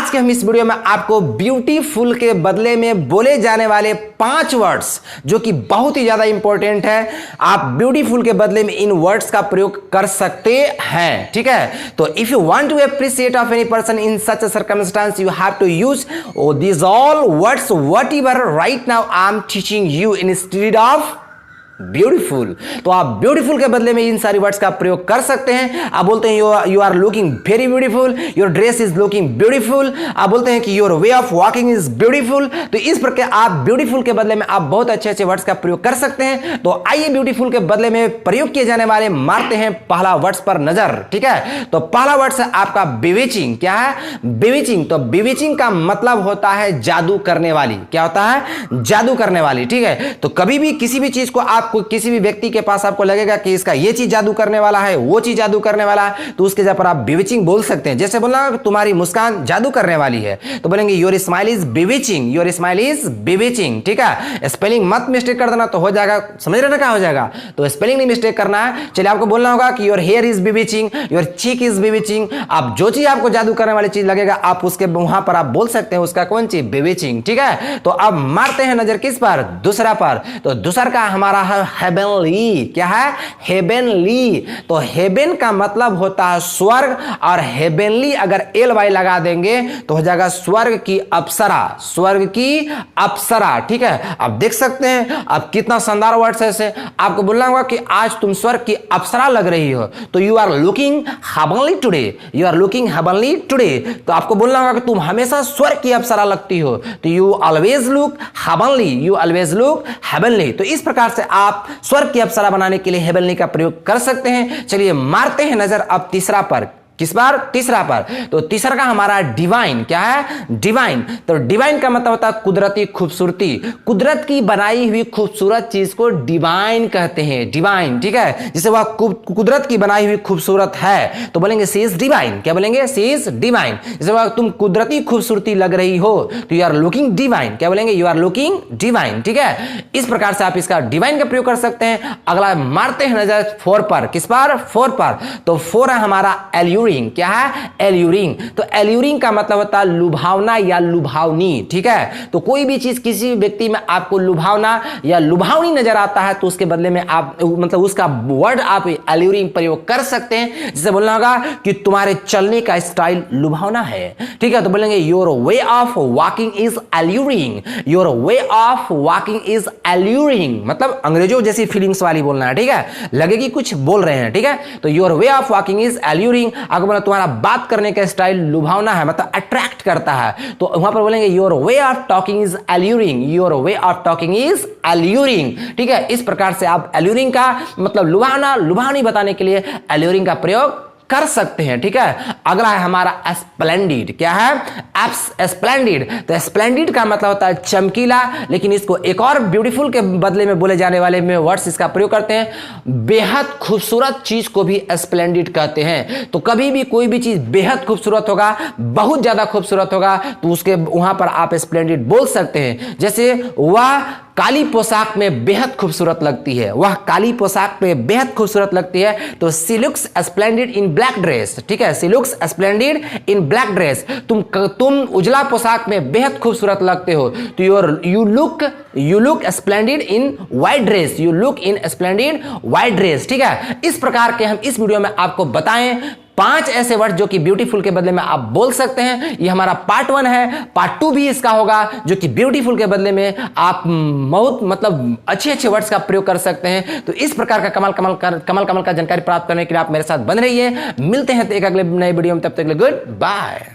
आज के हम इस वीडियो में आपको ब्यूटीफुल के बदले में बोले जाने वाले 5 वर्ड्स जो कि बहुत ही ज्यादा इंपॉर्टेंट है, आप ब्यूटीफुल के बदले में इन वर्ड्स का प्रयोग कर सकते हैं। ठीक है, तो if you want to appreciate of any person in such a circumstance you have to use this all words whatever right now I am teaching you instead of beautiful. तो आप ब्यूटीफुल के बदले में इन सारी words का प्रयोग कर सकते हैं। आप बोलते हैं you are looking very beautiful, your dress is looking beautiful. आप बोलते हैं कि your way of walking is beautiful. तो इस प्रकार आप ब्यूटीफुल के बदले में आप बहुत अच्छे अच्छे वर्ड्स का प्रयोग कर सकते हैं। तो आइए ब्यूटीफुल के बदले में प्रयोग किए जाने वाले मारते हैं पहला वर्ड्स पर नजर। ठीक है, तो पहला वर्ड्स है आपका बिविचिंग। क्या है? बिविचिंग। तो बिविचिंग का मतलब होता है जादू करने वाली। क्या होता है? जादू करने वाली। ठीक है, तो कभी भी किसी भी चीज को आप किसी भी व्यक्ति के पास आपको लगेगा कि इसका ये चीज जादू करने वाला है, वो चीज जादू करने वाला है, तो उसके जगह पर आप बिविचिंग बोल सकते हैं। जैसे बोलना तुम्हारी मुस्कान जादू करने वाली है तो बोलेंगे your smile is bewitching, your smile is bewitching. ठीक है, स्पेलिंग मत मिस्टेक कर देना तो हो जाएगा, समझ रहे ना क्या हो जाएगा। तो स्पेलिंग नहीं मिस्टेक करना है। चलिए आपको बोलना होगा कि your hair is bewitching, your cheek is bewitching. आप जो चीज आपको जादू करने वाली चीज लगेगा आप उसके वहां पर आप बोल सकते हैं उसका कौन चीज? बिविचिंग। ठीक है, तो अब मारते हैं नजर किस पर? दूसरा पर। तो दूसरा का हमारा है हेवनली। क्या है? हेवनली। तो हेवन का मतलब होता है स्वर्ग, और हेवनली अगर एल वाई लगा देंगे तो हो जाएगा स्वर्ग की अप्सरा, स्वर्ग की अप्सरा। ठीक है, आप देख सकते हैं अब कितना शानदार वर्ड्स है ऐसे। आपको बोलना होगा कि आज तुम स्वर्ग की अप्सरा लग रही हो, तो you are looking heavenly today, you are looking heavenly today. तो आपको बोलना होगा कि तुम हमेशा स्वर्ग की अप्सरा लगती हो, तो you always look heavenly, you always look heavenly. तो इस प्रकार से आप स्वर्ग की अप्सरा बनाने के लिए हेवनली का प्रयोग कर सकते हैं। चलिए मारते हैं नजर अब तीसरा पर। किस बार? तीसरा पर। तो तीसरा का हमारा डिवाइन। क्या है? डिवाइन। तो डिवाइन का मतलब होता है कुदरती खूबसूरती। कुदरत की बनाई हुई खूबसूरत चीज को डिवाइन कहते हैं, डिवाइन। ठीक है, जैसे वह कुदरत की बनाई हुई खूबसूरत है तो बोलेंगे सी इज डिवाइन। क्या बोलेंगे? सी इज डिवाइन। जैसे वह तुम कुदरती खूबसूरती लग रही हो तो यू आर लुकिंग डिवाइन। क्या बोलेंगे? You are looking divine. ठीक है, इस प्रकार से आप इसका डिवाइन का प्रयोग कर सकते हैं। अगला मारते हैं नजर 4 पर। किस पर? 4 पर। तो 4 है हमारा एल्यूरिंग। क्या है? एल्यूरिंग। तो एल्यूरिंग का मतलब होता है लुभावना या लुभावनी। ठीक है, तो कोई भी चीज किसी व्यक्ति में आपको लुभावना या लुभावनी नजर आता है तो उसके बदले में आप मतलब उसका वर्ड आप एल्यूरिंग प्रयोग कर सकते हैं। जैसे बोलना होगा कि तुम्हारे चलने का स्टाइल लुभावना है। ठीक है, तो बोलेंगे your way of walking is alluring, your way of walking is alluring. मतलब अंग्रेजों जैसी फीलिंग्स वाली बोलना है। ठीक है, लगे कि कुछ बोल रहे हैं। ठीक है, तो your way of walking is alluring. अगर बोला तुम्हारा बात करने का स्टाइल लुभावना है, मतलब अट्रैक्ट करता है, तो वहां पर बोलेंगे your way of talking is alluring, your way of talking is alluring. ठीक है, इस प्रकार से आप एल्यूरिंग का मतलब लुभावना, लुभावनी बताने के लिए एल्यूरिंग का प्रयोग कर सकते हैं। ठीक है, अगला है हमारा स्प्लेंडिड। क्या है? स्प्लेंडिड। तो स्प्लेंडिड का मतलब होता है चमकीला, लेकिन इसको एक और ब्यूटीफुल के बदले में बोले जाने वाले में वर्ड्स इसका प्रयोग करते हैं। बेहद खूबसूरत चीज को भी स्प्लेंडिड कहते हैं। तो कभी भी कोई भी चीज बेहद खूबसूरत होगा, बहुत ज्यादा खूबसूरत होगा, तो उसके वहां पर आप स्प्लेंडिड बोल सकते हैं। जैसे वह काली पोशाक में बेहद खूबसूरत लगती है, वह काली पोशाक में बेहद खूबसूरत लगती है, तो सी लुक्स स्प्लेंडिड इन ब्लैक ड्रेस। ठीक है, सी लुक्स स्प्लेंडिड इन ब्लैक ड्रेस। तुम उजला पोशाक में बेहद खूबसूरत लगते हो, तो you look splendid in white dress, you look in splendid white dress. ठीक है, इस प्रकार के हम इस वीडियो में आपको बताएं 5 ऐसे वर्ड जो कि ब्यूटीफुल के बदले में आप बोल सकते हैं। ये हमारा पार्ट 1 है। पार्ट 2 भी इसका होगा जो कि ब्यूटीफुल के बदले में आप बहुत मतलब अच्छे अच्छे वर्ड्स का प्रयोग कर सकते हैं। तो इस प्रकार का कमाल का जानकारी प्राप्त करने के लिए आप मेरे साथ बन रहिए। मिलते हैं तो एक अगले नए वीडियो में, तब तक के लिए गुड बाय।